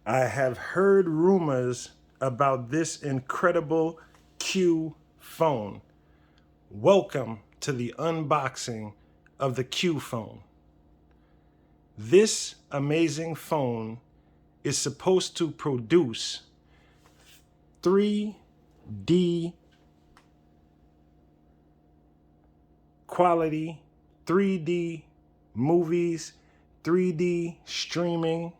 I have heard rumors about this incredible Q phone. Welcome to the unboxing of the Q phone. This amazing phone is supposed to produce 3D quality, 3D movies, 3D streaming.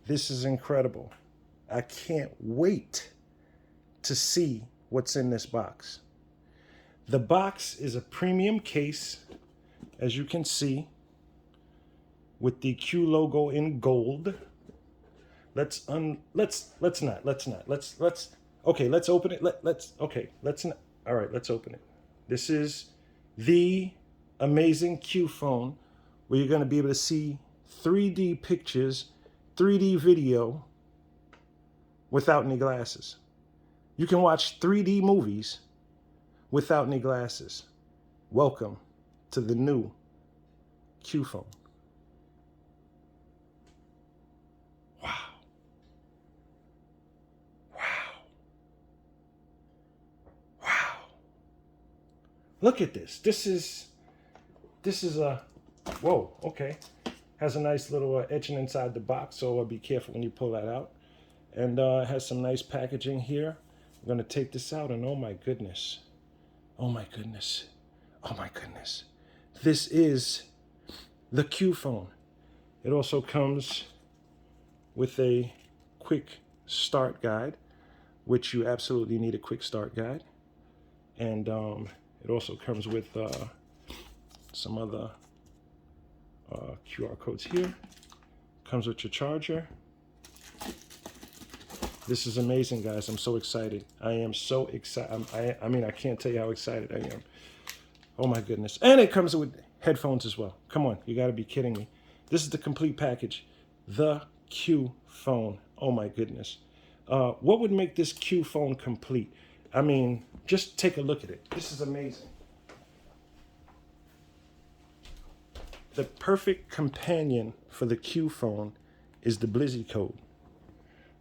This is incredible. I can't wait to see what's in this box. The box is a premium case, as you can see, with the Q logo in gold. Let's open it. This is the amazing Q phone where you're going to be able to see 3D pictures, 3D video without any glasses. You can watch 3D movies without any glasses. Welcome to the new Q phone. Wow. Wow. Wow. Look at this. This is a, whoa, okay. Has a nice little etching inside the box, so be careful when you pull that out. And it has some nice packaging here. I'm going to take this out, and oh my goodness. Oh my goodness. Oh my goodness. This is the Q phone. It also comes with a quick start guide, which you absolutely need a quick start guide. And it also comes with some other QR codes here. Comes with your charger. This is amazing, guys. I'm so excited. I am so excited. I mean, I can't tell you how excited I am. Oh my goodness. And it comes with headphones as well. Come on, you gotta be kidding me. This is the complete package. The Q phone. Oh my goodness. What would make this Q phone complete? I mean, just take a look at it. This is amazing. The perfect companion for the Q phone is the Blizzy code.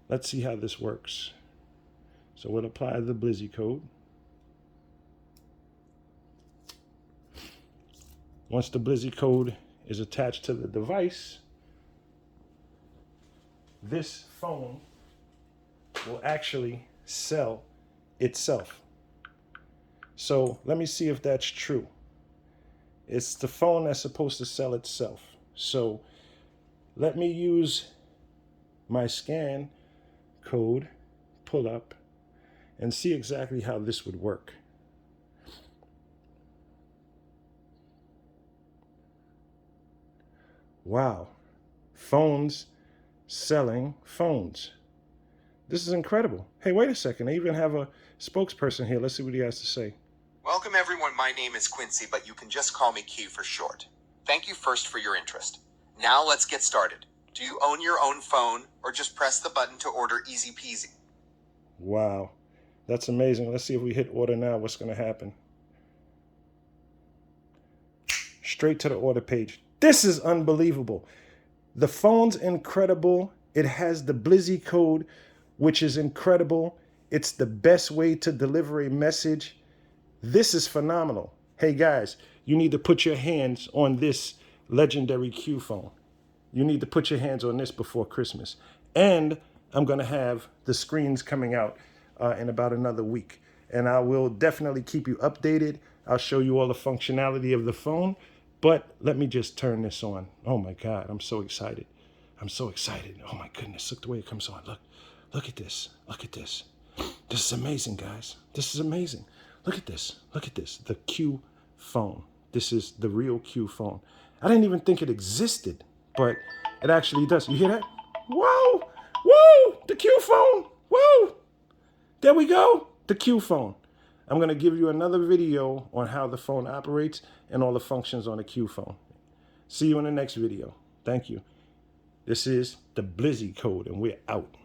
Let's see how this works. So we'll apply the Blizzy code. Once the Blizzy code is attached to the device, this phone will actually sell itself. So let me see if that's true. It's the phone that's supposed to sell itself. So let me use my scan code, pull up, and see exactly how this would work. Wow, phones selling phones. This is incredible. Hey, wait a second. I even have a spokesperson here. Let's see what he has to say. Welcome everyone, my name is Quincy, but you can just call me Q for short. Thank you first for your interest. Now let's get started. Do you own your own phone or just press the button to order easy peasy? Wow, that's amazing. Let's see if we hit order now, what's gonna happen. Straight to the order page. This is unbelievable. The phone's incredible. It has the Blizzy code, which is incredible. It's the best way to deliver a message. This is phenomenal. Hey guys, you need to put your hands on this legendary Q phone. You need to put your hands on this before Christmas. And I'm going to have the screens coming out in about another week. And I will definitely keep you updated. I'll show you all the functionality of the phone. But let me just turn this on. Oh my God, I'm so excited. I'm so excited. Oh my goodness, look the way it comes on. Look at this. Look at this. This is amazing, guys. This is amazing. Look at this. Look at this. The Q phone. This is the real Q phone. I didn't even think it existed, but it actually does. You hear that? Whoa! Whoa! The Q phone! Whoa! There we go. The Q phone. I'm going to give you another video on how the phone operates and all the functions on the Q phone. See you in the next video. Thank you. This is the Blizzy code, and we're out.